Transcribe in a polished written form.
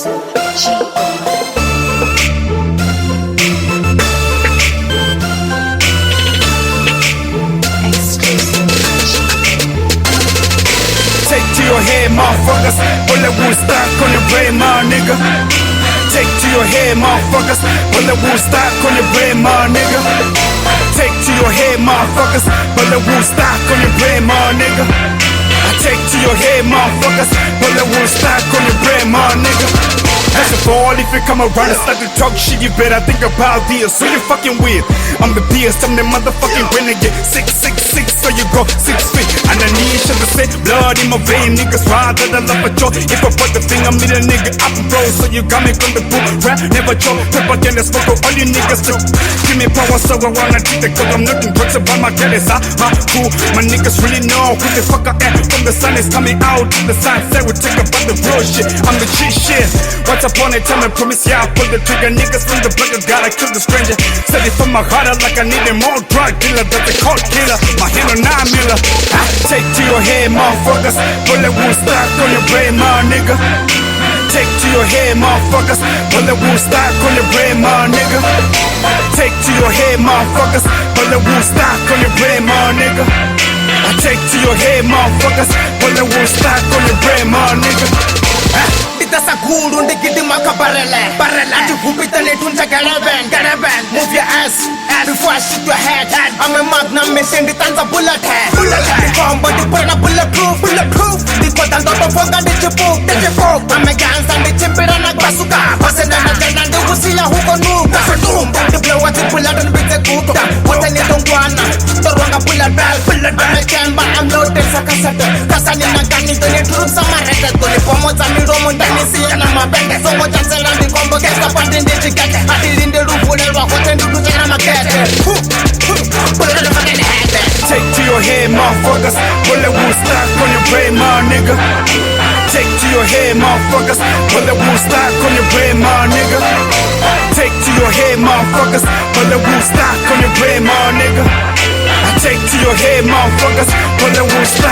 Exclusive G-O. Exclusive Take to your head, motherfuckers. Bullet wound stock on your brain, my nigga. Take to your head, motherfuckers. Bullet wound stock on your brain, my nigga. Take to your head, motherfuckers. Bullet wound stock on your brain, my nigga. I take to your head, motherfuckers. Bullet wound stock on your brain, my nigga. That's a fall if you come around and start to talk shit. You better think about this. Who you fucking with? I'm the beast, I'm the motherfucking renegade. 666, so you go 6 feet. And I need shit to say, blood in my vein, niggas ride that I love a joke. If I put the finger, me the nigga up and roll. So you got me from the book, rap never joke. Pepper can the smoke, all you niggas do. Give me power, so I wanna take the cause I'm looking drugs about my jealous. Cool. My niggas really know who the fuck I am. From the sun is coming out to the sunset, we take about the real shit. I'm the cheat shit. Once upon a time I promise, yeah, I pull the trigger. Niggas from the block, I gotta kill the stranger. Said it from my heart, I like I needed more drug dealer. That's a cold killer, my hand on 9 miller. Take to your head, motherfuckers. Bullet wound stock on your brain, my nigga. Take to your head, motherfuckers. Bullet wound stock on your brain, my nigga. Take to your head, motherfuckers. Bullet wound stock on your brain, my nigga. I take to your head, motherfuckers. Bullet wound stock on your brain, my nigga. Dasa gulu ndigidi maka barele Ati hupita netunja garaben Move your ass before I shoot your head I'm a magnum machine di tanza bullet head Di combo di purna bulletproof Di kodan doto foga di chipuk I'm a gangster di chimpira nagbasuka Pase na nagana di husiya huko nuka Di blow at the bullet and beat the kuto Wata ni tongwana Torwanga bullet bell I'm a chamber I'm loaded sa kasete Kasani nagani tuni turuk sa marete Tuni pomo za miromo ndani siya na mabende Songo chancela ndi kombo kesta pandi ndi chikete Hati lindi rufune rwa kote ndudu chana makete Bullet in the head Take to your head, motherfuckers. Bullet wound stock on your brain, my nigga. Take to your head, motherfuckers. Bullet wound stock on your brain, my nigga. Take to your head, motherfuckers. Bullet wound stock on your brain, my nigga. I take to your head, motherfuckers. Bullet wound stock